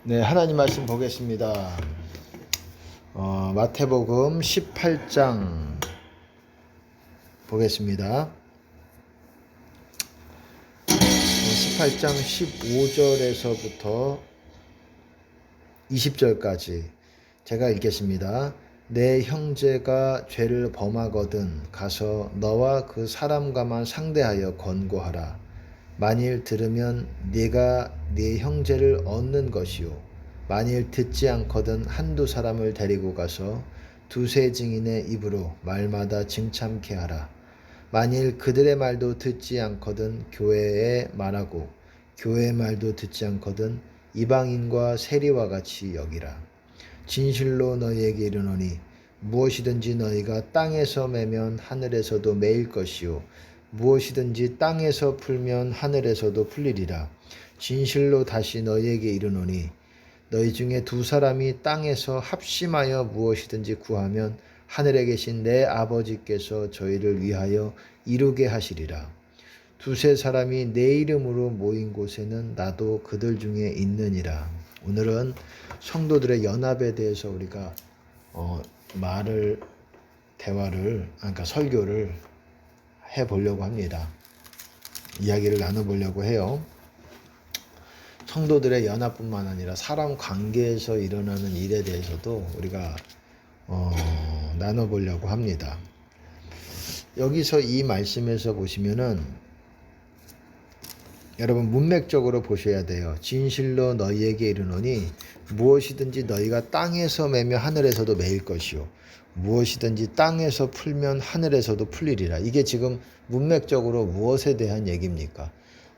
네, 하나님 말씀 보겠습니다. 마태복음 18장 보겠습니다. 18장 15절에서부터 20절까지 제가 읽겠습니다. 내 형제가 죄를 범하거든 가서 너와 그 사람과만 상대하여 권고하라. 만일 들으면 네가 네 형제를 얻는 것이요 만일 듣지 않거든 한두 사람을 데리고 가서 두세 증인의 입으로 말마다 징참케 하라. 만일 그들의 말도 듣지 않거든 교회에 말하고 교회의 말도 듣지 않거든 이방인과 세리와 같이 여기라. 진실로 너희에게 이르노니 무엇이든지 너희가 땅에서 매면 하늘에서도 매일 것이요 무엇이든지 땅에서 풀면 하늘에서도 풀리리라. 진실로 다시 너희에게 이르노니 너희 중에 두 사람이 땅에서 합심하여 무엇이든지 구하면 하늘에 계신 내 아버지께서 저희를 위하여 이루게 하시리라. 두세 사람이 내 이름으로 모인 곳에는 나도 그들 중에 있느니라. 오늘은 성도들의 연합에 대해서 우리가 그러니까 설교를 해보려고 합니다. 이야기를 나눠보려고 해요. 성도들의 연합뿐만 아니라 사람 관계에서 일어나는 일에 대해서도 우리가 나눠보려고 합니다. 여기서 이 말씀에서 보시면은 여러분 문맥적으로 보셔야 돼요. 진실로 너희에게 이르노니 무엇이든지 너희가 땅에서 매며 하늘에서도 매일 것이요 무엇이든지 땅에서 풀면 하늘에서도 풀리리라. 이게 지금 문맥적으로 무엇에 대한 얘기입니까?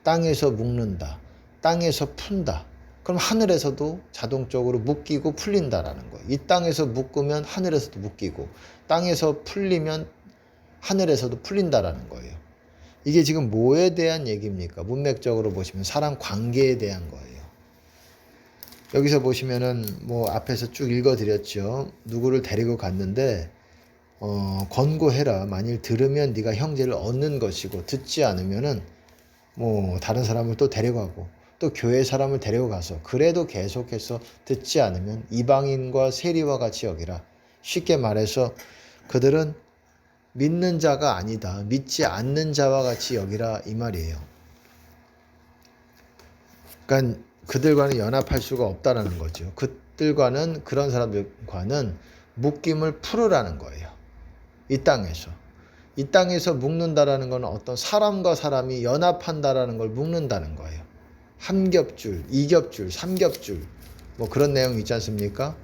땅에서 묶는다. 땅에서 푼다. 그럼 하늘에서도 자동적으로 묶이고 풀린다라는 거예요. 이 땅에서 묶으면 하늘에서도 묶이고 땅에서 풀리면 하늘에서도 풀린다라는 거예요. 이게 지금 뭐에 대한 얘기입니까? 문맥적으로 보시면 사람 관계에 대한 거예요. 여기서 보시면은 앞에서 쭉 읽어드렸죠. 누구를 데리고 갔는데 권고해라. 만일 들으면 네가 형제를 얻는 것이고 듣지 않으면은 다른 사람을 또 데려가고 또 교회 사람을 데리고 가서 그래도 계속해서 듣지 않으면 이방인과 세리와 같이 여기라. 쉽게 말해서 그들은 믿는 자가 아니다. 믿지 않는 자와 같이 여기라 이 말이에요. 그러니까 그들과는 연합할 수가 없다라는 거죠. 그들과는 그런 사람들과는 묶임을 풀으라는 거예요. 이 땅에서. 이 땅에서 묶는다라는 건 어떤 사람과 사람이 연합한다라는 걸 묶는다는 거예요. 한 겹줄, 이 겹줄, 삼 겹줄 그런 내용 있지 않습니까?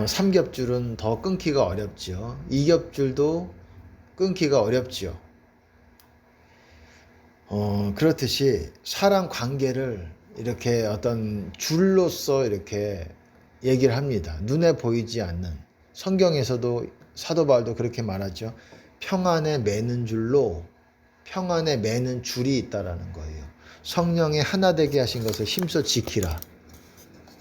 삼겹줄은 더 끊기가 어렵죠. 이겹줄도 끊기가 어렵죠. 그렇듯이 사람 관계를 이렇게 어떤 줄로서 이렇게 얘기를 합니다. 눈에 보이지 않는. 성경에서도 사도 바울도 그렇게 말하죠. 평안에 매는 줄이 있다라는 거예요. 성령의 하나 되게 하신 것을 힘써 지키라.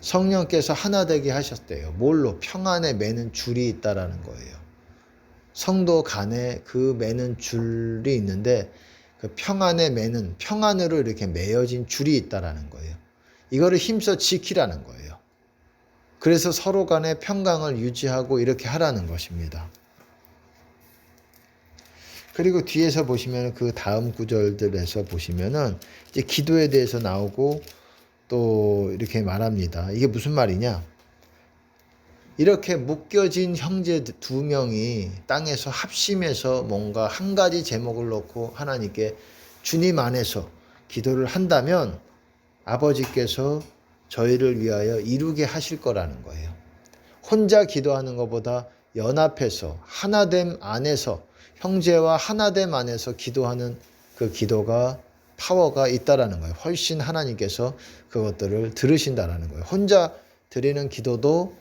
성령께서 하나 되게 하셨대요. 뭘로? 평안에 매는 줄이 있다라는 거예요. 성도 간에 그 매는 줄이 있는데 그 평안에 매는 평안으로 이렇게 매어진 줄이 있다라는 거예요. 이거를 힘써 지키라는 거예요. 그래서 서로 간에 평강을 유지하고 이렇게 하라는 것입니다. 그리고 뒤에서 보시면 그 다음 구절들에서 보시면은 이제 기도에 대해서 나오고 또 이렇게 말합니다. 이게 무슨 말이냐? 이렇게 묶여진 형제 두 명이 땅에서 합심해서 뭔가 한 가지 제목을 놓고 하나님께 주님 안에서 기도를 한다면 아버지께서 저희를 위하여 이루게 하실 거라는 거예요. 혼자 기도하는 것보다 연합해서 하나됨 안에서 형제와 하나됨 안에서 기도하는 그 기도가 파워가 있다라는 거예요. 훨씬 하나님께서 그것들을 들으신다라는 거예요. 혼자 드리는 기도도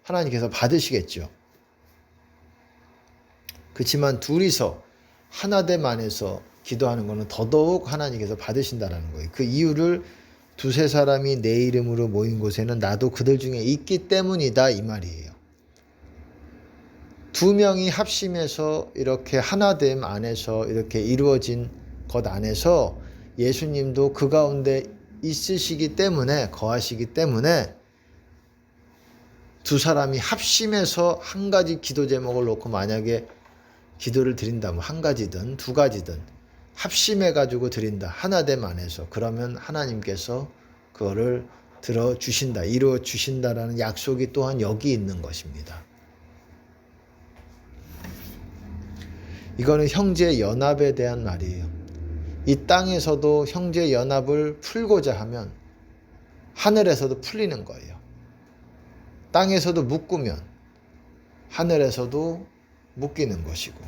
하나님께서 받으시겠죠. 그렇지만 둘이서 하나됨 안에서 기도하는 것은 더더욱 하나님께서 받으신다라는 거예요. 그 이유를 두세 사람이 내 이름으로 모인 곳에는 나도 그들 중에 있기 때문이다 이 말이에요. 두 명이 합심해서 이렇게 하나됨 안에서 이렇게 이루어진 것 안에서 예수님도 그 가운데 있으시기 때문에, 거하시기 때문에 두 사람이 합심해서 한 가지 기도 제목을 놓고 만약에 기도를 드린다면, 한 가지든 두 가지든 합심해 가지고 드린다, 하나됨 안에서, 그러면 하나님께서 그거를 들어주신다, 이루어 주신다라는 약속이 또한 여기 있는 것입니다. 이거는 형제 연합에 대한 말이에요. 이 땅에서도 형제 연합을 풀고자 하면 하늘에서도 풀리는 거예요. 땅에서도 묶으면 하늘에서도 묶이는 것이고,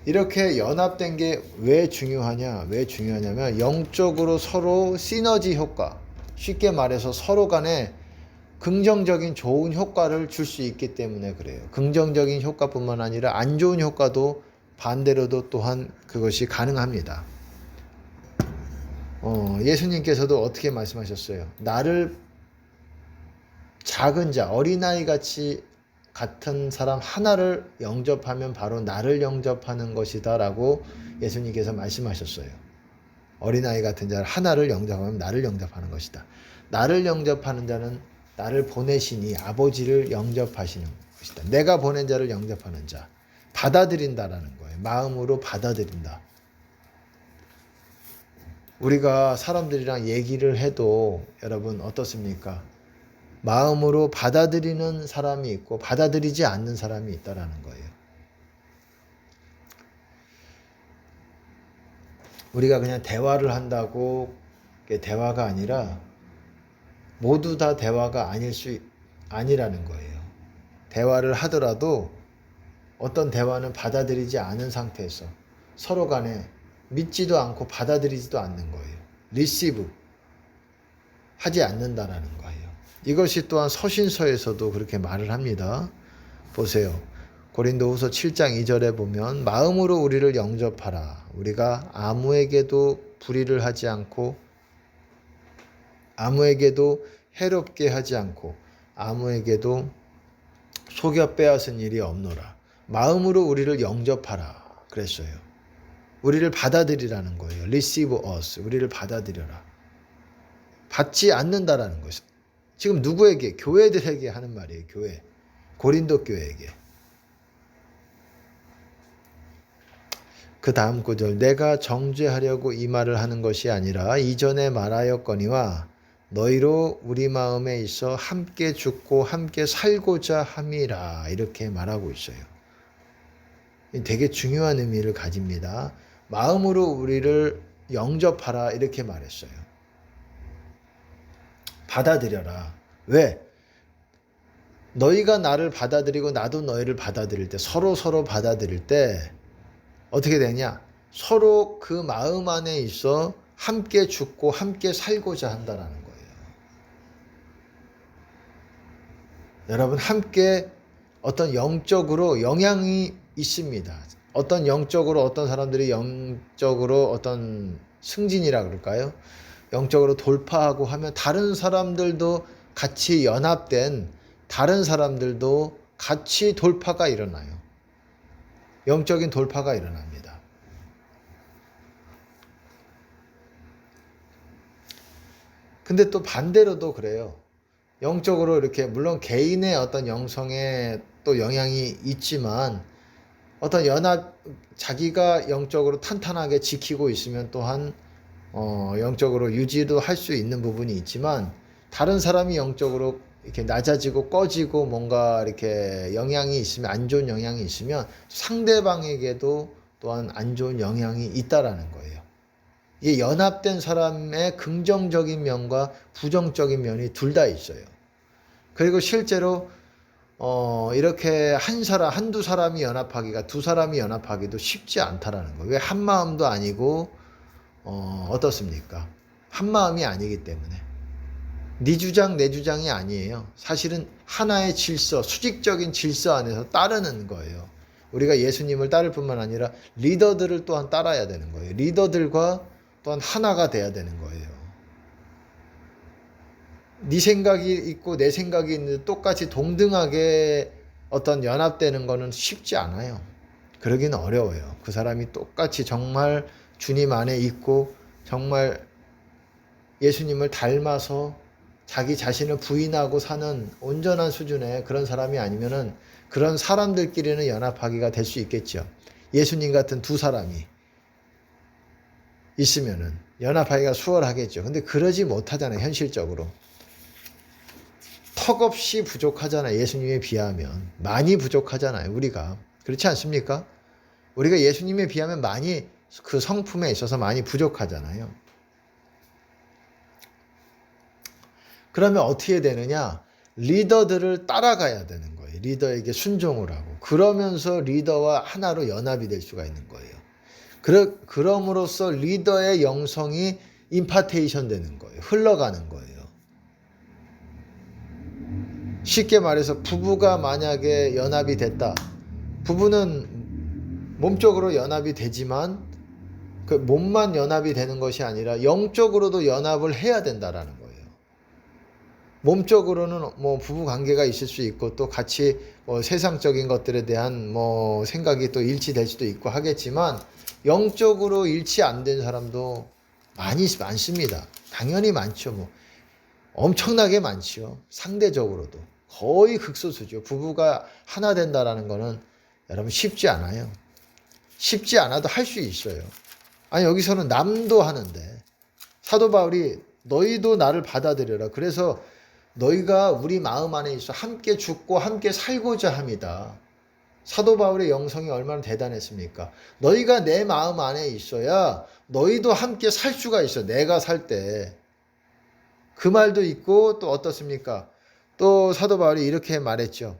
이렇게 연합된 게 왜 중요하냐면 영적으로 서로 시너지 효과, 쉽게 말해서 서로 간에 긍정적인 좋은 효과를 줄 수 있기 때문에 그래요. 긍정적인 효과뿐만 아니라 안 좋은 효과도 반대로도 또한 그것이 가능합니다. 예수님께서도 어떻게 말씀하셨어요? 나를 작은 자, 어린아이 같은 사람 하나를 영접하면 바로 나를 영접하는 것이다 라고 예수님께서 말씀하셨어요. 어린아이 같은 자를 하나를 영접하면 나를 영접하는 것이다. 나를 영접하는 자는 나를 보내시니 아버지를 영접하시는 것이다. 내가 보낸 자를 영접하는 자, 받아들인다라는 거예요. 마음으로 받아들인다. 우리가 사람들이랑 얘기를 해도 여러분 어떻습니까? 마음으로 받아들이는 사람이 있고 받아들이지 않는 사람이 있다라는 거예요. 우리가 그냥 대화를 한다고 대화가 아니라 모두 다 대화가 아니라는 거예요. 대화를 하더라도 어떤 대화는 받아들이지 않은 상태에서 서로 간에 믿지도 않고 받아들이지도 않는 거예요. 리시브 하지 않는다라는 거예요. 이것이 또한 서신서에서도 그렇게 말을 합니다. 보세요. 고린도후서 7장 2절에 보면 마음으로 우리를 영접하라. 우리가 아무에게도 불의를 하지 않고 아무에게도 해롭게 하지 않고 아무에게도 속여 빼앗은 일이 없노라. 마음으로 우리를 영접하라 그랬어요. 우리를 받아들이라는 거예요. Receive us. 우리를 받아들여라. 받지 않는다라는 거예요. 지금 누구에게? 교회들에게 하는 말이에요. 교회. 고린도 교회에게. 그 다음 구절. 내가 정죄하려고 이 말을 하는 것이 아니라 이전에 말하였거니와 너희로 우리 마음에 있어 함께 죽고 함께 살고자 함이라. 이렇게 말하고 있어요. 되게 중요한 의미를 가집니다. 마음으로 우리를 영접하라 이렇게 말했어요. 받아들여라. 왜? 너희가 나를 받아들이고 나도 너희를 받아들일 때, 서로 받아들일 때 어떻게 되냐? 서로 그 마음 안에 있어 함께 죽고 함께 살고자 한다는 거예요. 여러분, 함께 어떤 영적으로 영향이 있습니다. 어떤 영적으로, 어떤 사람들이 영적으로 어떤 승진이라 그럴까요? 영적으로 돌파하고 하면 다른 사람들도 같이 연합된 다른 사람들도 같이 돌파가 일어나요. 영적인 돌파가 일어납니다. 근데 또 반대로도 그래요. 영적으로 이렇게 물론 개인의 어떤 영성에 또 영향이 있지만 어떤 자기가 영적으로 탄탄하게 지키고 있으면 또한 영적으로 유지도 할 수 있는 부분이 있지만 다른 사람이 영적으로 이렇게 낮아지고 꺼지고 뭔가 이렇게 영향이 있으면, 안 좋은 영향이 있으면 상대방에게도 또한 안 좋은 영향이 있다라는 거예요. 이게 연합된 사람의 긍정적인 면과 부정적인 면이 둘 다 있어요. 그리고 실제로 이렇게 한두 사람이 연합하기가, 두 사람이 연합하기도 쉽지 않다라는 거예요. 왜? 한 마음도 아니고 어떻습니까? 한 마음이 아니기 때문에. 네 주장 내 주장이 아니에요. 사실은 하나의 질서, 수직적인 질서 안에서 따르는 거예요. 우리가 예수님을 따를 뿐만 아니라 리더들을 또한 따라야 되는 거예요. 리더들과 또한 하나가 돼야 되는 거예요. 네 생각이 있고 내 생각이 있는데 똑같이 동등하게 어떤 연합되는 거는 쉽지 않아요. 그러기는 어려워요. 그 사람이 똑같이 정말 주님 안에 있고 정말 예수님을 닮아서 자기 자신을 부인하고 사는 온전한 수준의 그런 사람이 아니면은 그런 사람들끼리는 연합하기가 될 수 있겠죠. 예수님 같은 두 사람이 있으면은 연합하기가 수월하겠죠. 근데 그러지 못하잖아요, 현실적으로. 턱없이 부족하잖아요, 예수님에 비하면. 많이 부족하잖아요, 우리가. 그렇지 않습니까? 우리가 예수님에 비하면 많이 그 성품에 있어서 많이 부족하잖아요. 그러면 어떻게 되느냐? 리더들을 따라가야 되는 거예요. 리더에게 순종을 하고. 그러면서 리더와 하나로 연합이 될 수가 있는 거예요. 그럼으로써 리더의 영성이 임파테이션 되는 거예요. 흘러가는 거예요. 쉽게 말해서 부부가 만약에 연합이 됐다. 부부는 몸적으로 연합이 되지만 그 몸만 연합이 되는 것이 아니라 영적으로도 연합을 해야 된다라는 거예요. 몸적으로는 뭐 부부 관계가 있을 수 있고 또 같이 뭐 세상적인 것들에 대한 뭐 생각이 또 일치될 수도 있고 하겠지만 영적으로 일치 안 된 사람도 많습니다. 당연히 많죠. 뭐 엄청나게 많죠. 상대적으로도 거의 극소수죠. 부부가 하나 된다라는 거는 여러분 쉽지 않아요. 쉽지 않아도 할 수 있어요. 아니 여기서는 남도 하는데 사도 바울이 너희도 나를 받아들여라. 그래서 너희가 우리 마음 안에 있어 함께 죽고 함께 살고자 합니다. 사도 바울의 영성이 얼마나 대단했습니까? 너희가 내 마음 안에 있어야 너희도 함께 살 수가 있어. 내가 살 때. 그 말도 있고 또 어떻습니까? 또 사도 바울이 이렇게 말했죠.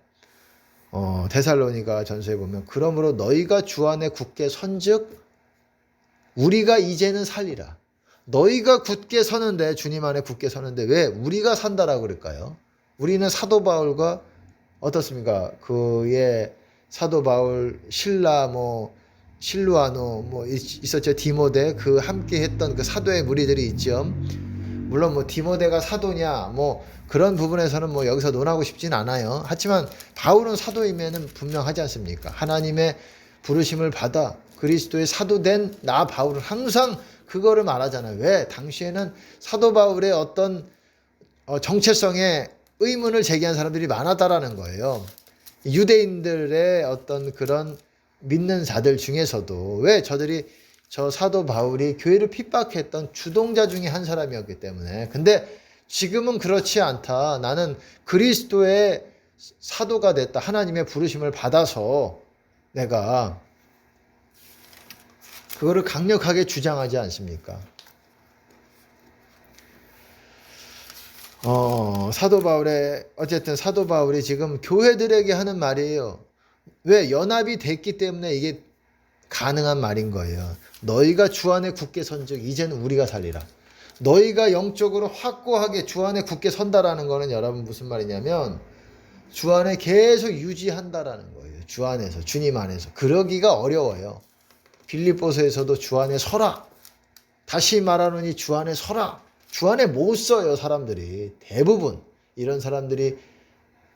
데살로니가 전서에 보면 그러므로 너희가 주 안에 굳게 선즉 우리가 이제는 살리라. 너희가 굳게 서는데 주님 안에 굳게 서는데 왜 우리가 산다라고 그럴까요? 우리는 사도 바울과 어떻습니까? 그의 사도 바울 신라 실루아노 있었죠. 디모데 그 함께 했던 그 사도의 무리들이 있죠. 물론 뭐 디모데가 사도냐 뭐 그런 부분에서는 뭐 여기서 논하고 싶진 않아요. 하지만 바울은 사도임에는 분명하지 않습니까? 하나님의 부르심을 받아 그리스도의 사도된 나 바울은 항상 그거를 말하잖아요. 왜? 당시에는 사도 바울의 어떤 정체성에 의문을 제기한 사람들이 많았다라는 거예요. 유대인들의 어떤 그런 믿는 자들 중에서도 왜 저 사도 바울이 교회를 핍박했던 주동자 중에 한 사람이었기 때문에. 근데 지금은 그렇지 않다. 나는 그리스도의 사도가 됐다. 하나님의 부르심을 받아서 내가 그거를 강력하게 주장하지 않습니까? 어쨌든 사도 바울이 지금 교회들에게 하는 말이에요. 왜? 연합이 됐기 때문에 이게 가능한 말인 거예요. 너희가 주 안에 굳게 선즉 이제는 우리가 살리라. 너희가 영적으로 확고하게 주 안에 굳게 선다라는 거는 여러분 무슨 말이냐면 주 안에 계속 유지한다라는 거예요. 주 안에서, 주님 안에서. 그러기가 어려워요. 빌립보서에서도 주 안에 서라. 다시 말하노니 주 안에 서라. 주 안에 못 서요, 사람들이. 대부분 이런 사람들이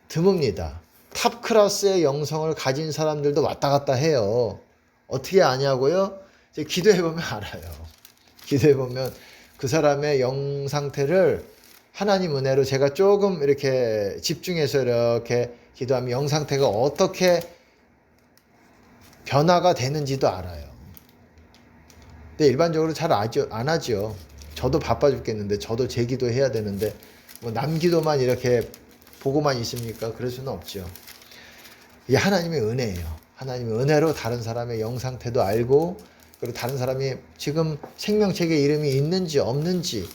드뭅니다. 탑 클래스의 영성을 가진 사람들도 왔다 갔다 해요. 어떻게 아냐고요? 기도해보면 알아요. 기도해보면 그 사람의 영 상태를 하나님 은혜로 제가 조금 이렇게 집중해서 이렇게 기도하면 영 상태가 어떻게 변화가 되는지도 알아요. 근데 일반적으로 잘 안 하죠. 저도 바빠 죽겠는데 저도 제 기도 해야 되는데 뭐 남 기도만 이렇게 보고만 있습니까? 그럴 수는 없죠. 이게 하나님의 은혜예요. 하나님의 은혜로 다른 사람의 영 상태도 알고 그리고 다른 사람이 지금 생명책에 이름이 있는지 없는지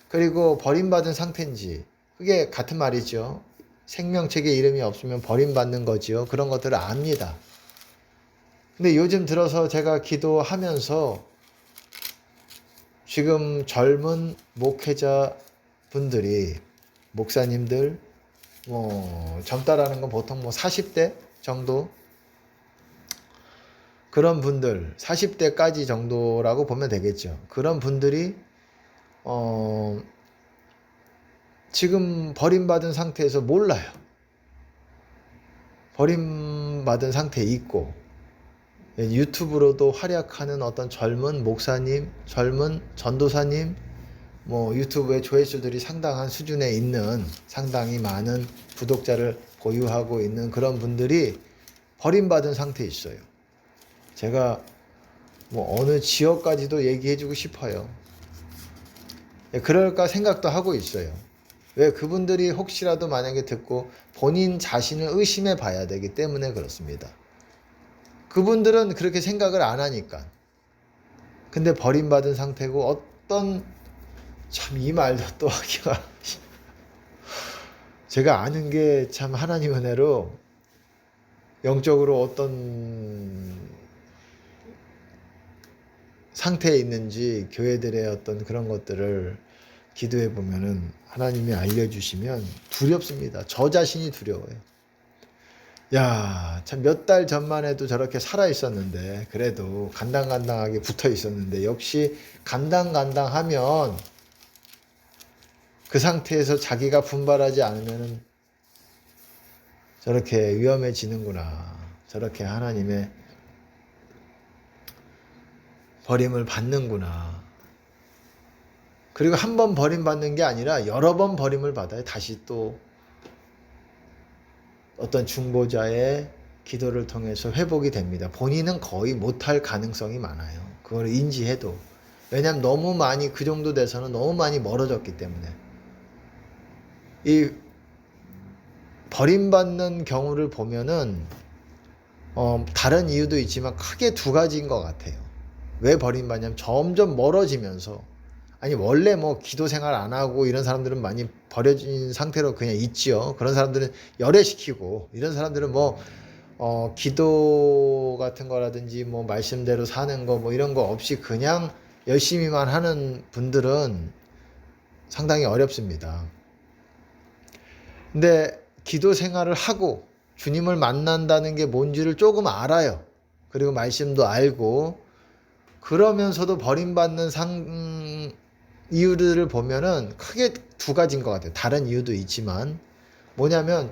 그리고 버림받은 상태인지 그게 같은 말이죠. 생명책에 이름이 없으면 버림받는 거지요. 그런 것들을 압니다. 근데 요즘 들어서 제가 기도하면서 지금 젊은 목회자 분들이 목사님들 젊다라는 건 보통 40대 정도 그런 분들 40대까지 정도라고 보면 되겠죠. 그런 분들이 지금 버림받은 상태에서 몰라요. 버림받은 상태에 있고 유튜브로도 활약하는 어떤 젊은 목사님, 젊은 전도사님, 뭐 유튜브의 조회수들이 상당한 수준에 있는 상당히 많은 구독자를 보유하고 있는 그런 분들이 버림받은 상태에 있어요. 제가 뭐 어느 지역까지도 얘기해주고 싶어요. 그럴까 생각도 하고 있어요. 왜 그분들이 혹시라도 만약에 듣고 본인 자신을 의심해 봐야 되기 때문에 그렇습니다. 그분들은 그렇게 생각을 안 하니까. 근데 버림받은 상태고 어떤 참 이 말도 또 하기가 제가 아는 게 참 하나님 은혜로 영적으로 어떤 상태에 있는지 교회들의 어떤 그런 것들을 기도해 보면은 하나님이 알려주시면 두렵습니다. 저 자신이 두려워요. 야, 참 몇 달 전만 해도 저렇게 살아 있었는데 그래도 간당간당하게 붙어 있었는데 역시 간당간당하면 그 상태에서 자기가 분발하지 않으면 저렇게 위험해지는구나. 저렇게 하나님의 버림을 받는구나. 그리고 한 번 버림받는 게 아니라 여러 번 버림을 받아요. 다시 또 어떤 중보자의 기도를 통해서 회복이 됩니다. 본인은 거의 못할 가능성이 많아요. 그걸 인지해도. 왜냐하면 너무 많이 그 정도 돼서는 너무 많이 멀어졌기 때문에. 이 버림받는 경우를 보면은 다른 이유도 있지만 크게 두 가지인 것 같아요. 왜 버림받냐면 점점 멀어지면서 아니 원래 뭐 기도 생활 안 하고 이런 사람들은 많이 버려진 상태로 그냥 있지요. 그런 사람들은 열애시키고 이런 사람들은 뭐 기도 같은 거라든지 뭐 말씀대로 사는 거 뭐 이런 거 없이 그냥 열심히만 하는 분들은 상당히 어렵습니다. 근데 기도 생활을 하고 주님을 만난다는 게 뭔지를 조금 알아요. 그리고 말씀도 알고 그러면서도 버림받는 이유들을 보면은 크게 두 가지인 것 같아요. 다른 이유도 있지만 뭐냐면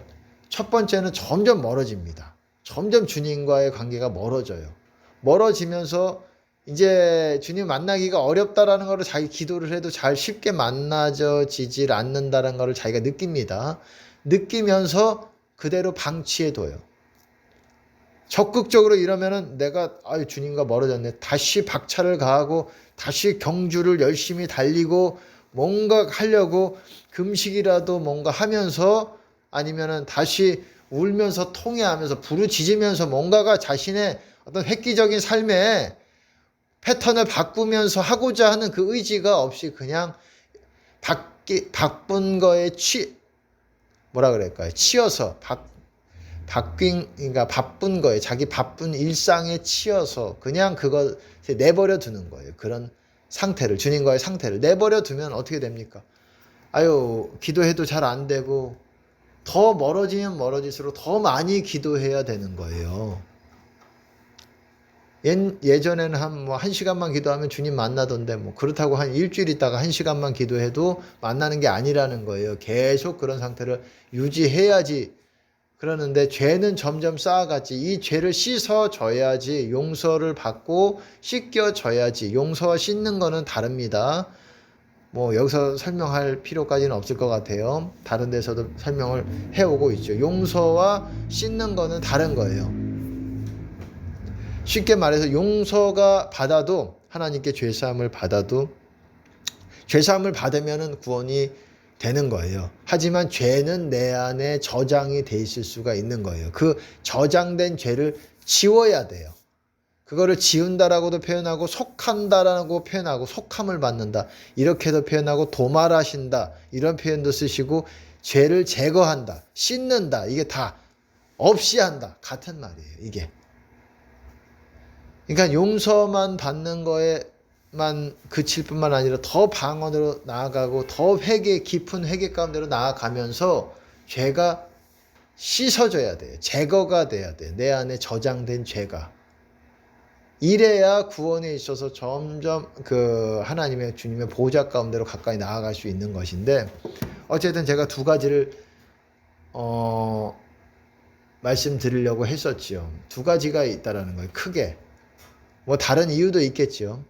첫 번째는 점점 멀어집니다. 점점 주님과의 관계가 멀어져요. 멀어지면서 이제 주님 만나기가 어렵다라는 것을 자기 기도를 해도 잘 쉽게 만나지질 않는다는 것을 자기가 느낍니다. 느끼면서 그대로 방치해둬요. 적극적으로 이러면은 내가 주님과 멀어졌네. 다시 박차를 가하고 다시 경주를 열심히 달리고 뭔가 하려고 금식이라도 뭔가 하면서 아니면은 다시 울면서 통회하면서 부르짖으면서 뭔가가 자신의 어떤 획기적인 삶에 패턴을 바꾸면서 하고자 하는 그 의지가 없이 그냥 바쁜 거에 뭐라 그럴까요? 치여서 그러니까 바쁜 거에 자기 바쁜 일상에 치여서 그냥 그걸 내버려 두는 거예요. 그런 상태를 주님과의 상태를 내버려 두면 어떻게 됩니까? 기도해도 잘 안 되고 더 멀어지면 멀어질수록 더 많이 기도해야 되는 거예요. 예전에는 한 시간만 기도하면 주님 만나던데 뭐 그렇다고 한 일주일 있다가 1시간만 기도해도 만나는 게 아니라는 거예요. 계속 그런 상태를 유지해야지. 그러는데 죄는 점점 쌓아갔지. 이 죄를 씻어져야지 용서를 받고 씻겨져야지. 용서와 씻는 거는 다릅니다. 뭐 여기서 설명할 필요까지는 없을 것 같아요. 다른 데서도 설명을 해오고 있죠. 용서와 씻는 거는 다른 거예요. 쉽게 말해서 용서가 받아도 하나님께 죄사함을 받아도 죄사함을 받으면 구원이 되는 거예요. 하지만 죄는 내 안에 저장이 돼 있을 수가 있는 거예요. 그 저장된 죄를 지워야 돼요. 그거를 지운다라고도 표현하고 속한다라고 표현하고 속함을 받는다 이렇게도 표현하고 도말하신다 이런 표현도 쓰시고 죄를 제거한다 씻는다 이게 다 없이 한다 같은 말이에요. 이게 그러니까 용서만 받는 거에만 그칠 뿐만 아니라 더 방언으로 나아가고 더 깊은 회개 가운데로 나아가면서 죄가 씻어져야 돼요. 제거가 돼야 돼요. 내 안에 저장된 죄가. 이래야 구원에 있어서 점점 그 하나님의 주님의 보좌 가운데로 가까이 나아갈 수 있는 것인데 어쨌든 제가 두 가지를 말씀드리려고 했었지요. 두 가지가 있다라는 거예요. 크게. 뭐 다른 이유도 있겠죠.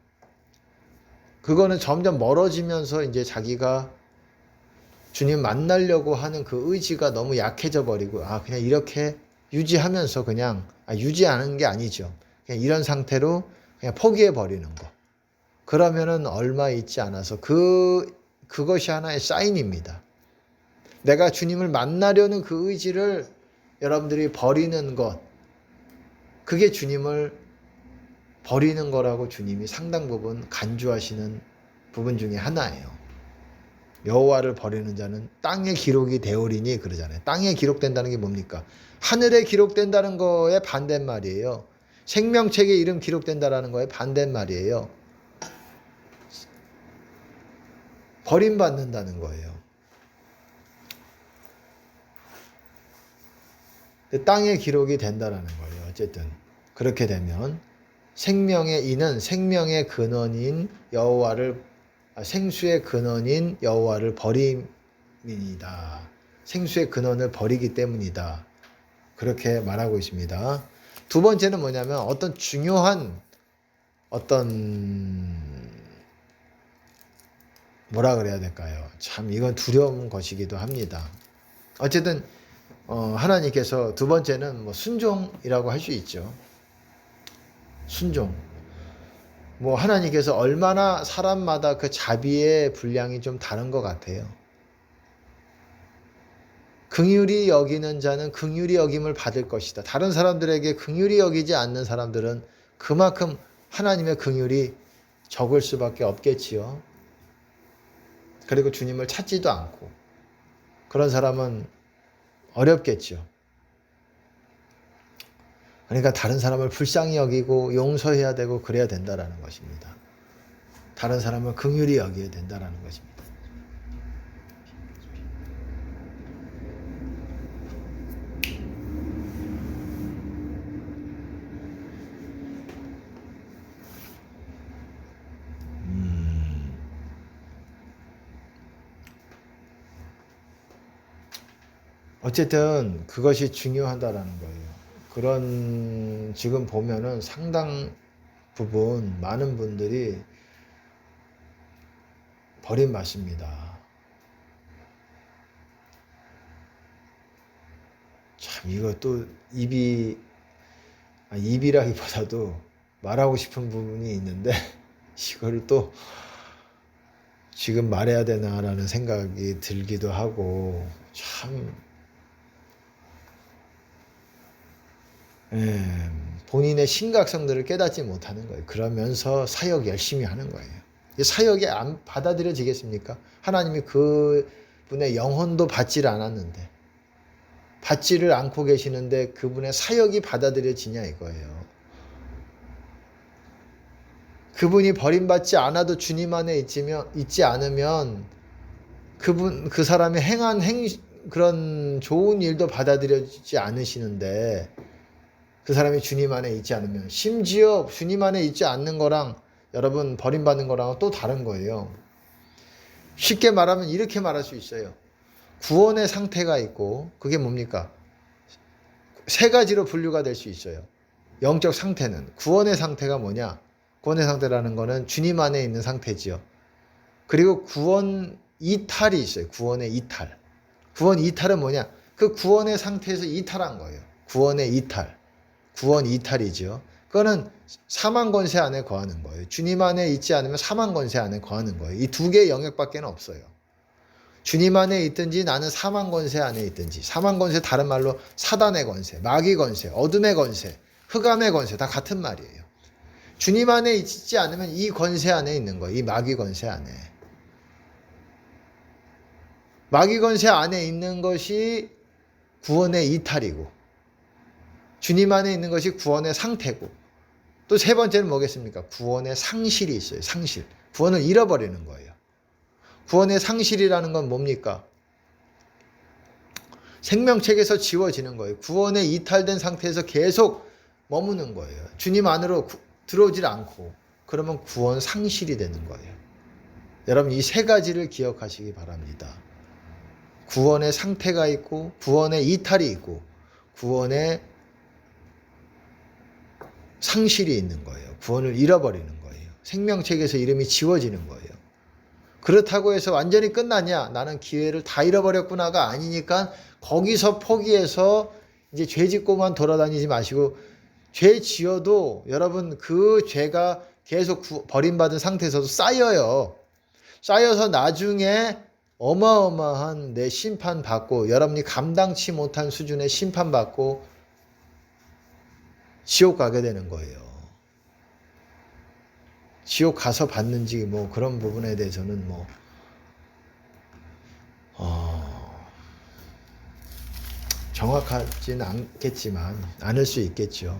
그거는 점점 멀어지면서 이제 자기가 주님 만나려고 하는 그 의지가 너무 약해져 버리고, 그냥 이렇게 유지하면서 그냥, 유지하는 게 아니죠. 그냥 이런 상태로 그냥 포기해 버리는 거. 그러면은 얼마 있지 않아서 그것이 하나의 사인입니다. 내가 주님을 만나려는 그 의지를 여러분들이 버리는 것, 그게 주님을 버리는 거라고 주님이 상당 부분 간주하시는 부분 중에 하나예요. 여호와를 버리는 자는 땅에 기록이 되오리니 그러잖아요. 땅에 기록된다는 게 뭡니까? 하늘에 기록된다는 거에 반대말이에요. 생명책에 이름 기록된다라는 거에 반대말이에요. 버림받는다는 거예요. 땅에 기록이 된다라는 거예요. 어쨌든 그렇게 되면 생명의 이는 생명의 근원인 여호와를 생수의 근원인 여호와를 버림이다. 생수의 근원을 버리기 때문이다. 그렇게 말하고 있습니다. 두 번째는 뭐냐면 어떤 중요한 뭐라 그래야 될까요? 참 이건 두려운 것이기도 합니다. 어쨌든 하나님께서 두 번째는 뭐 순종이라고 할 수 있죠. 순종. 뭐 하나님께서 얼마나 사람마다 그 자비의 분량이 좀 다른 것 같아요. 긍휼히 여기는 자는 긍휼히 여김을 받을 것이다. 다른 사람들에게 긍휼히 여기지 않는 사람들은 그만큼 하나님의 긍휼이 적을 수밖에 없겠지요. 그리고 주님을 찾지도 않고 그런 사람은 어렵겠죠. 그러니까 다른 사람을 불쌍히 여기고 용서해야 되고 그래야 된다라는 것입니다. 다른 사람을 긍휼히 여겨야 된다라는 것입니다. 어쨌든 그것이 중요하다라는 거예요. 그런 지금 보면은 상당 부분 많은 분들이 버림받습니다. 참 이것도 입이라기보다도 말하고 싶은 부분이 있는데 이걸 또 지금 말해야 되나라는 생각이 들기도 하고 참 본인의 심각성들을 깨닫지 못하는 거예요. 그러면서 사역 열심히 하는 거예요. 사역이 안 받아들여지겠습니까? 하나님이 그분의 영혼도 받지를 않았는데 받지를 않고 계시는데 그분의 사역이 받아들여지냐 이거예요. 그분이 버림받지 않아도 주님 안에 있지 않으면 그 사람이 행한 그런 좋은 일도 받아들여지지 않으시는데 그 사람이 주님 안에 있지 않으면 심지어 주님 안에 있지 않는 거랑 여러분 버림받는 거랑 또 다른 거예요. 쉽게 말하면 이렇게 말할 수 있어요. 구원의 상태가 있고 그게 뭡니까? 세 가지로 분류가 될 수 있어요. 영적 상태는 구원의 상태가 뭐냐? 구원의 상태라는 거는 주님 안에 있는 상태지요. 그리고 구원 이탈이 있어요. 구원의 이탈. 구원 이탈은 뭐냐? 그 구원의 상태에서 이탈한 거예요. 구원의 이탈. 구원 이탈이죠. 그거는 사망 권세 안에 거하는 거예요. 주님 안에 있지 않으면 사망 권세 안에 거하는 거예요. 이 두 개의 영역밖에 없어요. 주님 안에 있든지 나는 사망 권세 안에 있든지. 사망 권세 다른 말로 사단의 권세, 마귀 권세, 어둠의 권세, 흑암의 권세 다 같은 말이에요. 주님 안에 있지 않으면 이 권세 안에 있는 거예요. 이 마귀 권세 안에. 마귀 권세 안에 있는 것이 구원의 이탈이고 주님 안에 있는 것이 구원의 상태고 또 세 번째는 뭐겠습니까? 구원의 상실이 있어요. 상실. 구원을 잃어버리는 거예요. 구원의 상실이라는 건 뭡니까? 생명책에서 지워지는 거예요. 구원에 이탈된 상태에서 계속 머무는 거예요. 주님 안으로 들어오질 않고 그러면 구원 상실이 되는 거예요. 여러분 이 세 가지를 기억하시기 바랍니다. 구원의 상태가 있고 구원의 이탈이 있고 구원의 상실이 있는 거예요. 구원을 잃어버리는 거예요. 생명책에서 이름이 지워지는 거예요. 그렇다고 해서 완전히 끝났냐? 나는 기회를 다 잃어버렸구나가 아니니까 거기서 포기해서 이제 죄 짓고만 돌아다니지 마시고, 죄 지어도 여러분 그 죄가 계속 버림받은 상태에서도 쌓여요. 쌓여서 나중에 어마어마한 내 심판받고, 여러분이 감당치 못한 수준의 심판받고 지옥 가게 되는 거예요. 지옥 가서 받는지 뭐 그런 부분에 대해서는 뭐 정확하진 않겠지만 않을 수 있겠죠.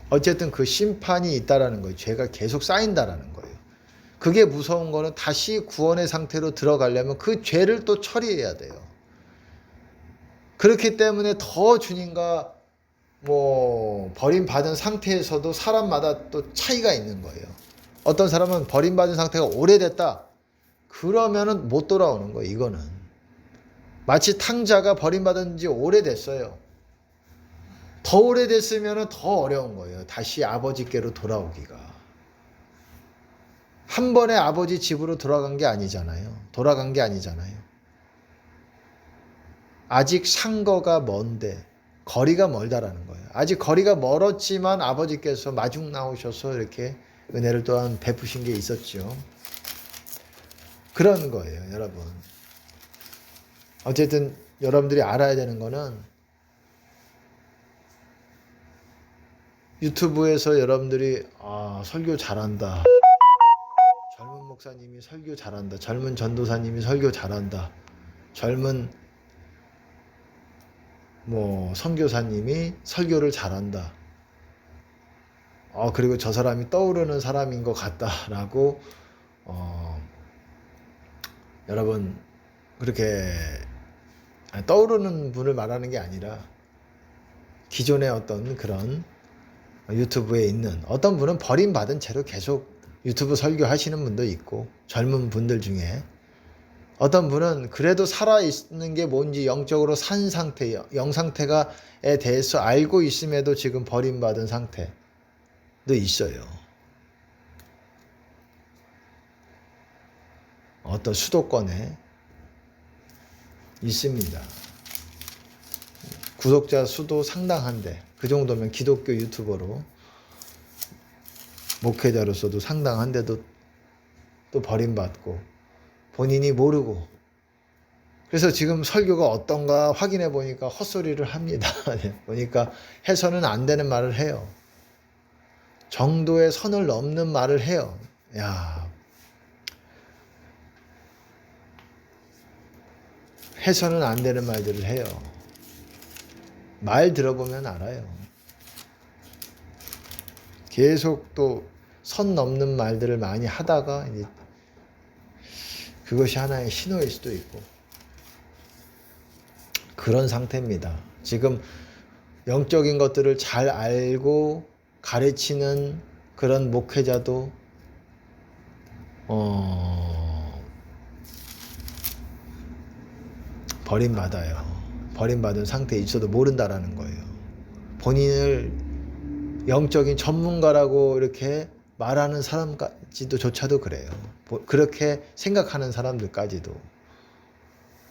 어쨌든 그 심판이 있다라는 거예요. 죄가 계속 쌓인다라는 거예요. 그게 무서운 거는 다시 구원의 상태로 들어가려면 그 죄를 또 처리해야 돼요. 그렇기 때문에 더 주님과 뭐 버림받은 상태에서도 사람마다 또 차이가 있는 거예요. 어떤 사람은 버림받은 상태가 오래됐다. 그러면은 못 돌아오는 거예요. 이거는 마치 탕자가 버림받은 지 오래됐어요. 더 오래됐으면 더 어려운 거예요. 다시 아버지께로 돌아오기가. 한 번에 아버지 집으로 돌아간 게 아니잖아요. 아직 상거가 먼데, 거리가 멀다라는 거예요. 아직 거리가 멀었지만 아버지께서 마중 나오셔서 이렇게 은혜를 또한 베푸신 게 있었죠. 그런 거예요, 여러분. 어쨌든 여러분들이 알아야 되는 거는, 유튜브에서 여러분들이 설교 잘한다, 젊은 목사님이 설교 잘한다, 젊은 전도사님이 설교 잘한다, 젊은 뭐 선교사님이 설교를 잘한다, 그리고 저 사람이 떠오르는 사람인 것 같다라고 여러분 그렇게 떠오르는 분을 말하는 게 아니라, 기존의 어떤 그런 유튜브에 있는 어떤 분은 버림받은 채로 계속 유튜브 설교하시는 분도 있고, 젊은 분들 중에 어떤 분은 그래도 살아있는 게 뭔지 영적으로 산 상태, 영상태가에 대해서 알고 있음에도 지금 버림받은 상태도 있어요. 어떤 수도권에 있습니다. 구독자 수도 상당한데, 그 정도면 기독교 유튜버로 목회자로서도 상당한데도 또 버림받고 본인이 모르고, 그래서 지금 설교가 어떤가 확인해 보니까 헛소리를 합니다. 보니까 해서는 안 되는 말을 해요. 정도의 선을 넘는 말을 해요. 해서는 안 되는 말들을 해요. 말 들어보면 알아요. 계속 또 선 넘는 말들을 많이 하다가 이제 그것이 하나의 신호일 수도 있고, 그런 상태입니다. 지금 영적인 것들을 잘 알고 가르치는 그런 목회자도 버림받아요. 버림받은 상태에 있어도 모른다라는 거예요. 본인을 영적인 전문가라고 이렇게 말하는 사람까지도 조차도 그래요. 그렇게 생각하는 사람들까지도.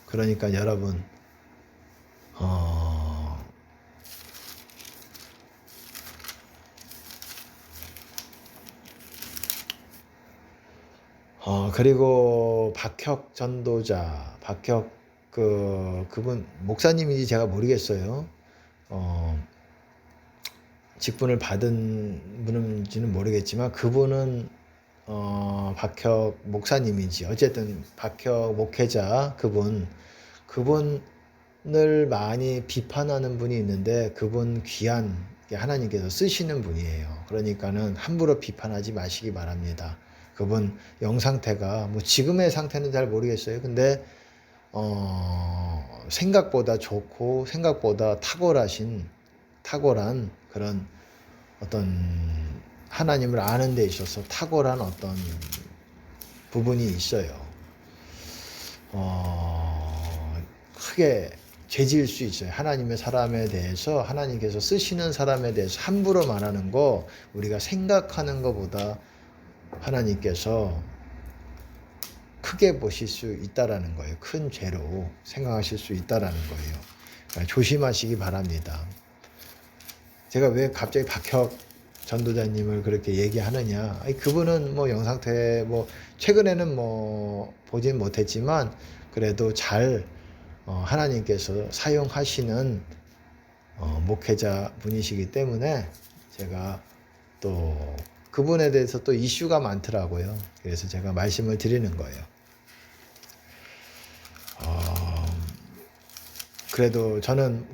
그러니까 여러분 그리고 박혁 전도자, 그분 목사님인지 제가 모르겠어요. 직분을 받은 분인지는 모르겠지만, 그분은 박혁 목사님인지, 어쨌든 박혁 목회자, 그분을 많이 비판하는 분이 있는데, 그분 귀한 하나님께서 쓰시는 분이에요. 그러니까는 함부로 비판하지 마시기 바랍니다. 그분 영상태가 뭐 지금의 상태는 잘 모르겠어요. 근데 생각보다 좋고, 생각보다 탁월한 그런 어떤 하나님을 아는 데 있어서 탁월한 어떤 부분이 있어요. 크게 죄지을 수 있어요. 하나님의 사람에 대해서, 하나님께서 쓰시는 사람에 대해서 함부로 말하는 거, 우리가 생각하는 것보다 하나님께서 크게 보실 수 있다라는 거예요. 큰 죄로 생각하실 수 있다라는 거예요. 그러니까 조심하시기 바랍니다. 제가 왜 갑자기 박혁 전도자님을 그렇게 얘기하느냐? 아니, 그분은 뭐 영상태 뭐 최근에는 뭐 보진 못했지만 그래도 잘 하나님께서 사용하시는 목회자 분이시기 때문에 제가 또 그분에 대해서 또 이슈가 많더라고요. 그래서 제가 말씀을 드리는 거예요. 그래도 저는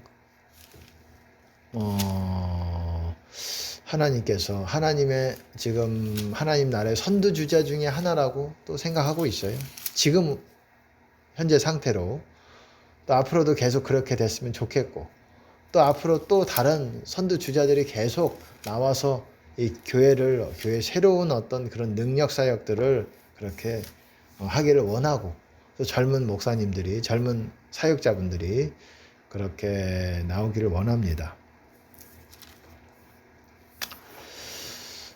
하나님께서 하나님의 지금 하나님 나라의 선두주자 중에 하나라고 또 생각하고 있어요. 지금 현재 상태로 또 앞으로도 계속 그렇게 됐으면 좋겠고 또 앞으로 또 다른 선두주자들이 계속 나와서 이 교회 새로운 어떤 그런 능력 사역들을 그렇게 하기를 원하고 또 젊은 목사님들이 젊은 사역자분들이 그렇게 나오기를 원합니다.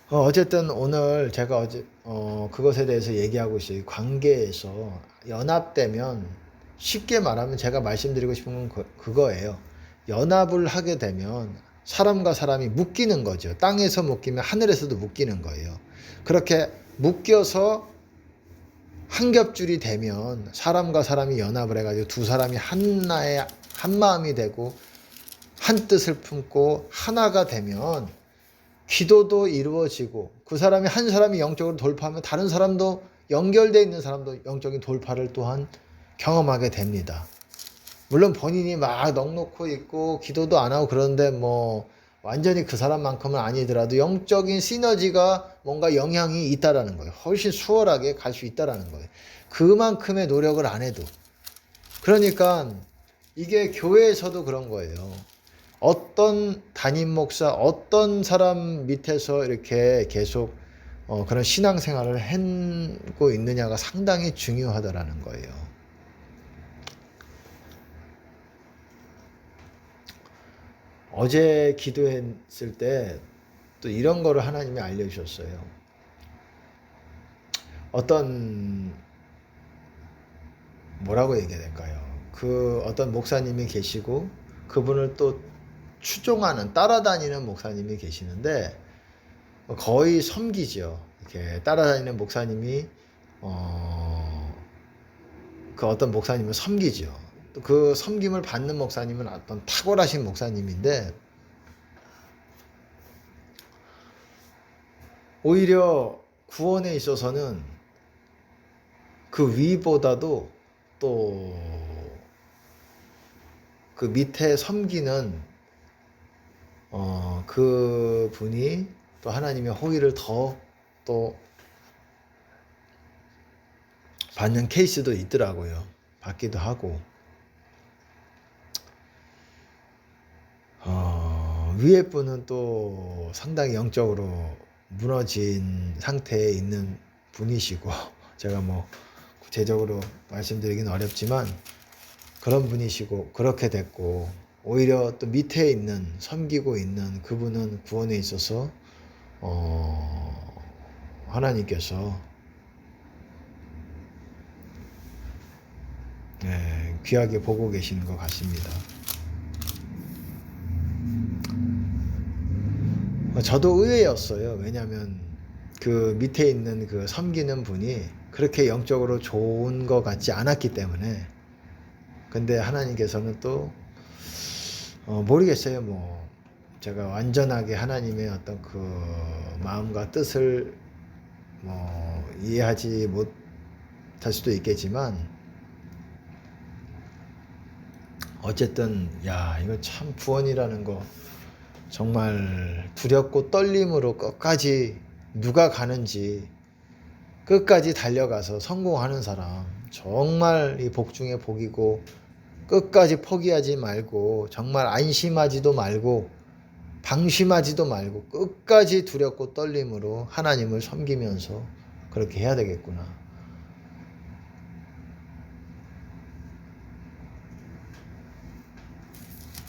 어쨌든 오늘 제가 어제 그것에 대해서 얘기하고 있어요. 관계에서 연합되면 쉽게 말하면 제가 말씀드리고 싶은 건 그거예요. 연합을 하게 되면 사람과 사람이 묶이는 거죠. 땅에서 묶이면 하늘에서도 묶이는 거예요. 그렇게 묶여서 한 겹줄이 되면 사람과 사람이 연합을 해가지고 두 사람이 하나의 한 마음이 되고 한 뜻을 품고 하나가 되면 기도도 이루어지고 그 사람이 한 사람이 영적으로 돌파하면 다른 사람도 연결되어 있는 사람도 영적인 돌파를 또한 경험하게 됩니다. 물론 본인이 막 넋놓고 있고 기도도 안 하고 그러는데 뭐 완전히 그 사람만큼은 아니더라도 영적인 시너지가 뭔가 영향이 있다라는 거예요. 훨씬 수월하게 갈 수 있다라는 거예요. 그만큼의 노력을 안 해도. 그러니까 이게 교회에서도 그런 거예요. 어떤 담임 목사, 어떤 사람 밑에서 이렇게 계속 그런 신앙생활을 하고 있느냐가 상당히 중요하다라는 거예요. 어제 기도했을 때 또 이런 거를 하나님이 알려주셨어요. 어떤 뭐라고 얘기해야 될까요? 그 어떤 목사님이 계시고 그분을 또 추종하는 따라다니는 목사님이 계시는데 거의 섬기죠. 이렇게 따라다니는 목사님이 그 어떤 목사님을 섬기죠. 또 그 섬김을 받는 목사님은 어떤 탁월하신 목사님인데 오히려 구원에 있어서는 그 위보다도 또 그 밑에 섬기는 그 분이 또 하나님의 호의를 더 또 받는 케이스도 있더라고요. 받기도 하고 위에 분은 또 상당히 영적으로 무너진 상태에 있는 분이시고 제가 뭐 구체적으로 말씀드리기는 어렵지만 그런 분이시고 그렇게 됐고 오히려 또 밑에 있는 섬기고 있는 그분은 구원에 있어서 하나님께서 귀하게 보고 계시는 것 같습니다. 저도 의외였어요. 왜냐하면 그 밑에 있는 그 섬기는 분이 그렇게 영적으로 좋은 것 같지 않았기 때문에. 근데 하나님께서는 또 모르겠어요. 뭐 제가 완전하게 하나님의 어떤 그 마음과 뜻을 뭐 이해하지 못할 수도 있겠지만 어쨌든 이거 참 구원이라는 거 정말 두렵고 떨림으로 끝까지 누가 가는지 끝까지 달려가서 성공하는 사람 정말 이 복 중에 복이고 끝까지 포기하지 말고 정말 안심하지도 말고 방심하지도 말고 끝까지 두렵고 떨림으로 하나님을 섬기면서 그렇게 해야 되겠구나.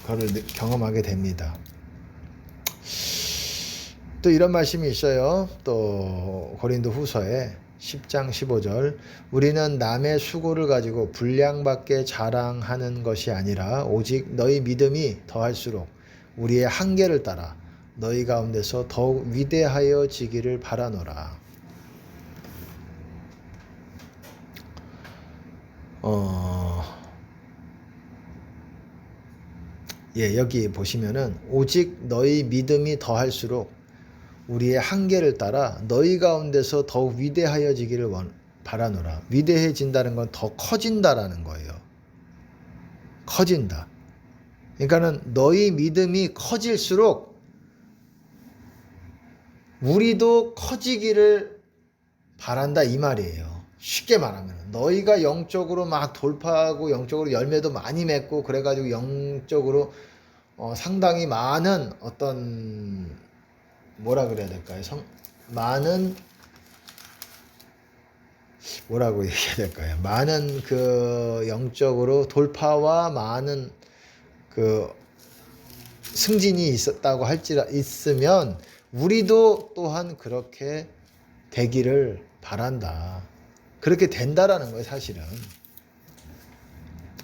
그걸 경험하게 됩니다. 또 이런 말씀이 있어요. 또 고린도 후서에 10장 15절 우리는 남의 수고를 가지고 분량밖에 자랑하는 것이 아니라 오직 너희 믿음이 더할수록 우리의 한계를 따라 너희 가운데서 더욱 위대하여지기를 바라노라. 여기 보시면은 오직 너희 믿음이 더할수록 우리의 한계를 따라 너희 가운데서 더욱 위대하여지기를 바라노라. 위대해진다는 건 더 커진다라는 거예요. 커진다. 그러니까는 너희 믿음이 커질수록 우리도 커지기를 바란다 이 말이에요. 쉽게 말하면 너희가 영적으로 막 돌파하고 영적으로 열매도 많이 맺고 그래가지고 영적으로 상당히 많은 어떤 뭐라 그래야 될까요? 많은 뭐라고 얘기해야 될까요? 많은 그 영적으로 돌파와 많은 그 승진이 있었다고 있으면 우리도 또한 그렇게 되기를 바란다. 그렇게 된다라는 거예요, 사실은.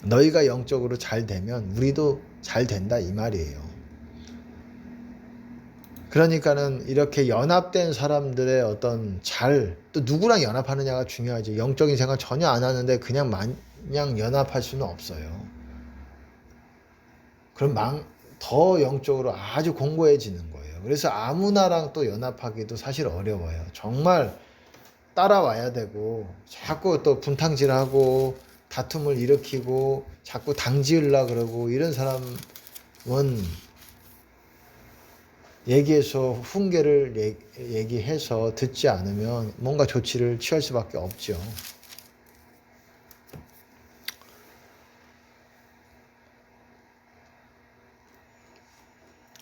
너희가 영적으로 잘 되면 우리도 잘 된다 이 말이에요. 그러니까는 이렇게 연합된 사람들의 어떤 또 누구랑 연합하느냐가 중요하지. 영적인 생활 전혀 안 하는데 그냥 마냥 연합할 수는 없어요. 그럼 더 영적으로 아주 공고해지는 거예요. 그래서 아무나랑 또 연합하기도 사실 어려워요. 정말 따라와야 되고 자꾸 또 분탕질하고 다툼을 일으키고 자꾸 당지으려고 그러고 이런 사람은 얘기해서 훈계를 얘기해서 듣지 않으면 뭔가 조치를 취할 수밖에 없죠.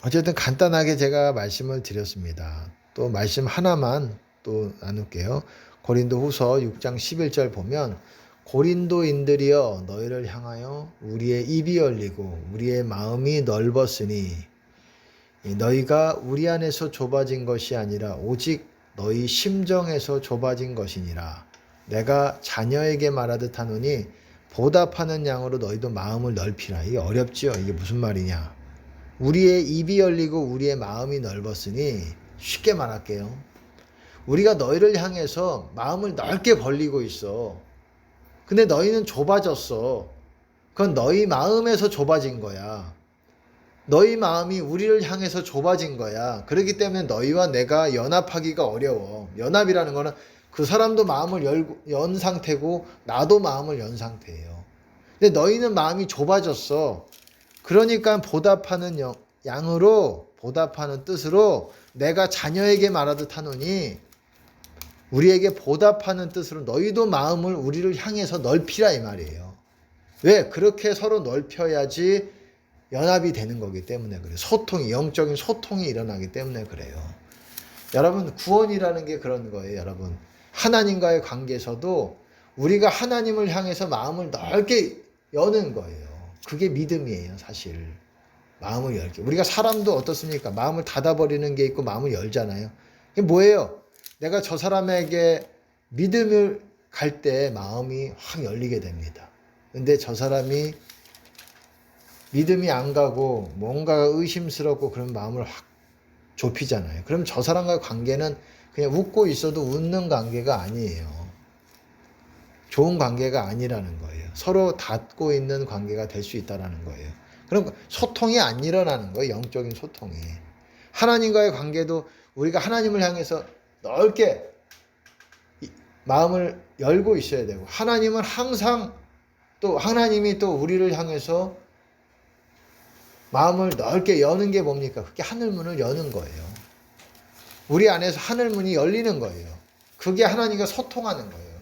어쨌든 간단하게 제가 말씀을 드렸습니다. 또 말씀 하나만 또 나눌게요. 고린도 후서 6장 11절 보면 고린도인들이여 너희를 향하여 우리의 입이 열리고 우리의 마음이 넓었으니 너희가 우리 안에서 좁아진 것이 아니라 오직 너희 심정에서 좁아진 것이니라. 내가 자녀에게 말하듯 하노니 보답하는 양으로 너희도 마음을 넓히라. 이게 어렵지요. 이게 무슨 말이냐. 우리의 입이 열리고 우리의 마음이 넓었으니 쉽게 말할게요. 우리가 너희를 향해서 마음을 넓게 벌리고 있어. 근데 너희는 좁아졌어. 그건 너희 마음에서 좁아진 거야. 너희 마음이 우리를 향해서 좁아진 거야. 그렇기 때문에 너희와 내가 연합하기가 어려워. 연합이라는 거는 그 사람도 마음을 연 상태고 나도 마음을 연 상태예요. 근데 너희는 마음이 좁아졌어. 그러니까 보답하는 양으로 보답하는 뜻으로 내가 자녀에게 말하듯 하노니 우리에게 보답하는 뜻으로 너희도 마음을 우리를 향해서 넓히라 이 말이에요. 왜? 그렇게 서로 넓혀야지 연합이 되는 거기 때문에 그래요. 영적인 소통이 일어나기 때문에 그래요. 여러분, 구원이라는 게 그런 거예요, 여러분. 하나님과의 관계에서도 우리가 하나님을 향해서 마음을 넓게 여는 거예요. 그게 믿음이에요, 사실. 마음을 열게. 우리가 사람도 어떻습니까? 마음을 닫아버리는 게 있고 마음을 열잖아요. 이게 뭐예요? 내가 저 사람에게 믿음을 갈 때 마음이 확 열리게 됩니다. 근데 저 사람이 믿음이 안 가고 뭔가 의심스럽고 그런 마음을 확 좁히잖아요. 그럼 저 사람과의 관계는 그냥 웃고 있어도 웃는 관계가 아니에요. 좋은 관계가 아니라는 거예요. 서로 닫고 있는 관계가 될 수 있다는 거예요. 그럼 소통이 안 일어나는 거예요. 영적인 소통이. 하나님과의 관계도 우리가 하나님을 향해서 넓게 마음을 열고 있어야 되고 하나님은 항상 또 하나님이 또 우리를 향해서 마음을 넓게 여는 게 뭡니까? 그게 하늘문을 여는 거예요. 우리 안에서 하늘문이 열리는 거예요. 그게 하나님과 소통하는 거예요.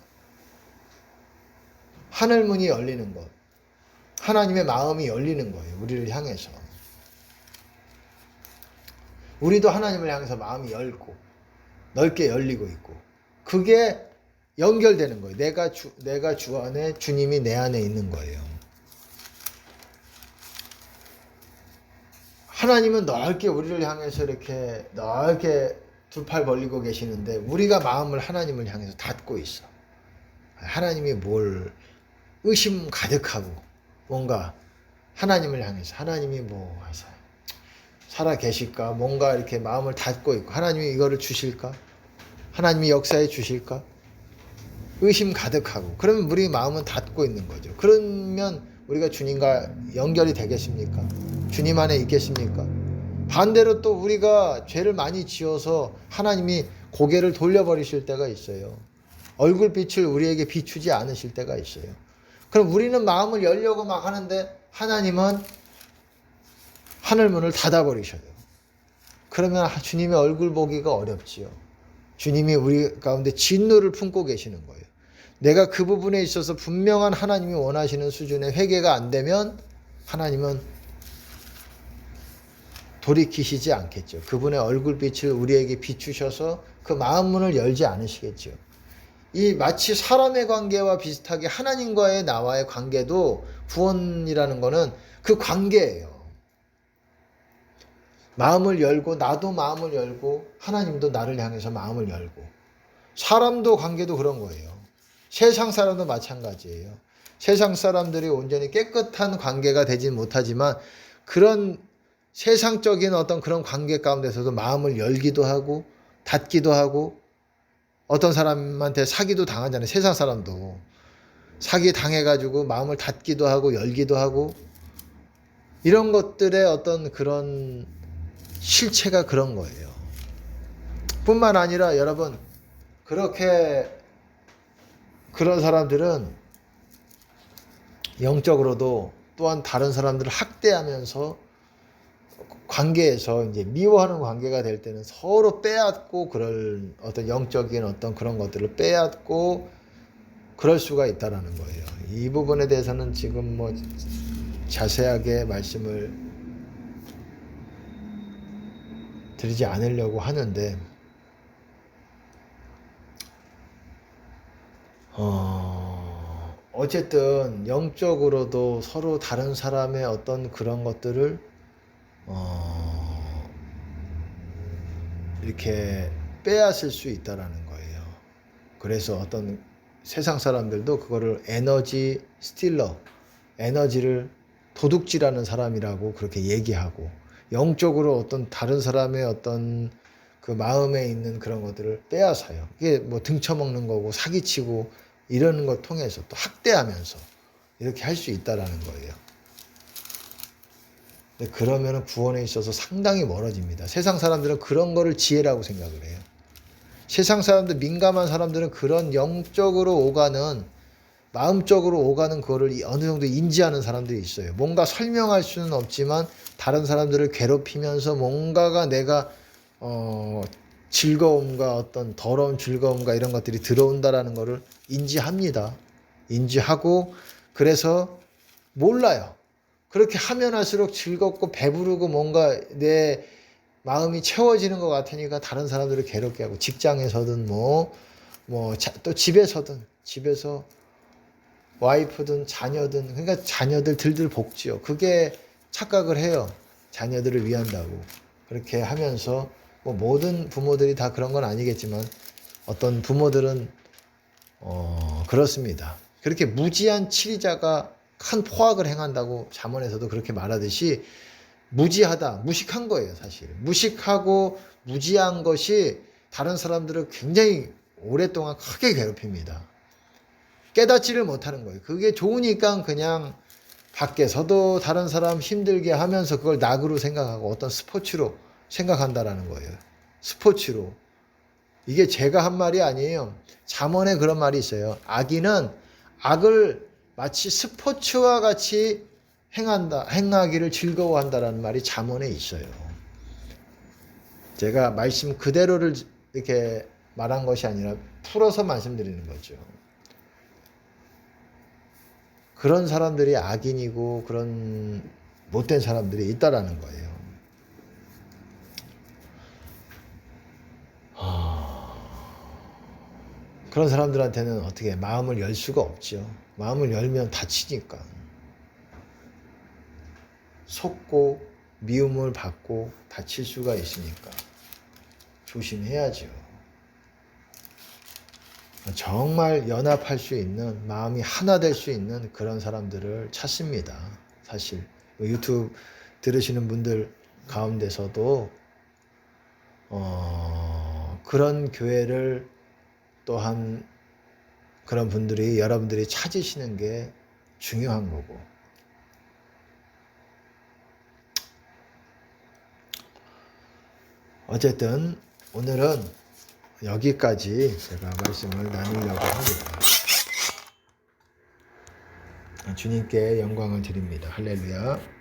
하늘문이 열리는 것. 하나님의 마음이 열리는 거예요. 우리를 향해서. 우리도 하나님을 향해서 마음이 열고 넓게 열리고 있고 그게 연결되는 거예요. 내가 주 안에 주님이 내 안에 있는 거예요. 하나님은 넓게 우리를 향해서 이렇게 넓게 두 팔 벌리고 계시는데 우리가 마음을 하나님을 향해서 닫고 있어. 하나님이 뭘 의심 가득하고 뭔가 하나님을 향해서 하나님이 뭐 살아 계실까? 뭔가 이렇게 마음을 닫고 있고 하나님이 이거를 주실까? 하나님이 역사해 주실까? 의심 가득하고 그러면 우리 마음은 닫고 있는 거죠. 그러면 우리가 주님과 연결이 되겠습니까? 주님 안에 있겠습니까? 반대로 또 우리가 죄를 많이 지어서 하나님이 고개를 돌려버리실 때가 있어요. 얼굴빛을 우리에게 비추지 않으실 때가 있어요. 그럼 우리는 마음을 열려고 막 하는데 하나님은 하늘문을 닫아버리셔요. 그러면 주님의 얼굴 보기가 어렵지요. 주님이 우리 가운데 진노를 품고 계시는 거예요. 내가 그 부분에 있어서 분명한 하나님이 원하시는 수준의 회개가 안 되면 하나님은 돌이키시지 않겠죠. 그분의 얼굴빛을 우리에게 비추셔서 그 마음문을 열지 않으시겠죠. 이 마치 사람의 관계와 비슷하게 하나님과의 나와의 관계도 구원이라는 거는 그 관계예요. 마음을 열고 나도 마음을 열고 하나님도 나를 향해서 마음을 열고 사람도 관계도 그런 거예요. 세상 사람도 마찬가지예요. 세상 사람들이 온전히 깨끗한 관계가 되진 못하지만 그런 세상적인 어떤 그런 관계 가운데서도 마음을 열기도 하고 닫기도 하고 어떤 사람한테 사기도 당하잖아요. 세상 사람도 사기 당해가지고 마음을 닫기도 하고 열기도 하고 이런 것들의 어떤 그런 실체가 그런 거예요. 뿐만 아니라 여러분 그렇게 그런 사람들은 영적으로도 또한 다른 사람들을 학대하면서 관계에서 이제 미워하는 관계가 될 때는 서로 빼앗고 그럴 어떤 영적인 어떤 그런 것들을 빼앗고 그럴 수가 있다라는 거예요. 이 부분에 대해서는 지금 뭐 자세하게 말씀을 드리지 않으려고 하는데 어쨌든 영적으로도 서로 다른 사람의 어떤 그런 것들을 이렇게 빼앗을 수 있다라는 거예요. 그래서 어떤 세상 사람들도 그거를 에너지 스틸러, 에너지를 도둑질하는 사람이라고 그렇게 얘기하고 영적으로 어떤 다른 사람의 어떤 그 마음에 있는 그런 것들을 빼앗아요. 이게 뭐 등쳐먹는 거고 사기치고 이러는 걸 통해서 또 학대하면서 이렇게 할 수 있다라는 거예요. 근데 그러면 구원에 있어서 상당히 멀어집니다. 세상 사람들은 그런 거를 지혜라고 생각을 해요. 세상 사람들, 민감한 사람들은 그런 영적으로 오가는, 마음적으로 오가는 그거를 어느 정도 인지하는 사람들이 있어요. 뭔가 설명할 수는 없지만 다른 사람들을 괴롭히면서 뭔가가 내가 즐거움과 어떤 더러운 즐거움과 이런 것들이 들어온다라는 것을 인지합니다. 인지하고 그래서 몰라요. 그렇게 하면 할수록 즐겁고 배부르고 뭔가 내 마음이 채워지는 것 같으니까 다른 사람들을 괴롭게 하고 직장에서든 또 집에서 와이프든 자녀든 그러니까 자녀들 들들 볶지요. 그게 착각을 해요. 자녀들을 위한다고. 그렇게 하면서 뭐 모든 부모들이 다 그런 건 아니겠지만 어떤 부모들은 그렇습니다. 그렇게 무지한 치리자가 큰 포악을 행한다고 잠언에서도 그렇게 말하듯이 무지하다, 무식한 거예요, 사실. 무식하고 무지한 것이 다른 사람들을 굉장히 오랫동안 크게 괴롭힙니다. 깨닫지를 못하는 거예요. 그게 좋으니까 그냥 밖에서도 다른 사람 힘들게 하면서 그걸 낙으로 생각하고 어떤 스포츠로 생각한다라는 거예요. 스포츠로. 이게 제가 한 말이 아니에요. 잠언에 그런 말이 있어요. 악인은 악을 마치 스포츠와 같이 행하기를 즐거워한다라는 말이 잠언에 있어요. 제가 말씀 그대로를 이렇게 말한 것이 아니라 풀어서 말씀드리는 거죠. 그런 사람들이 악인이고 그런 못된 사람들이 있다라는 거예요. 그런 사람들한테는 어떻게 마음을 열 수가 없죠. 마음을 열면 다치니까. 속고 미움을 받고 다칠 수가 있으니까 조심해야죠. 정말 연합할 수 있는, 마음이 하나 될 수 있는 그런 사람들을 찾습니다. 사실 유튜브 들으시는 분들 가운데서도 그런 교회를 또한 그런 분들이 여러분들이 찾으시는 게 중요한 거고, 어쨌든 오늘은 여기까지 제가 말씀을 나누려고 합니다. 주님께 영광을 드립니다. 할렐루야.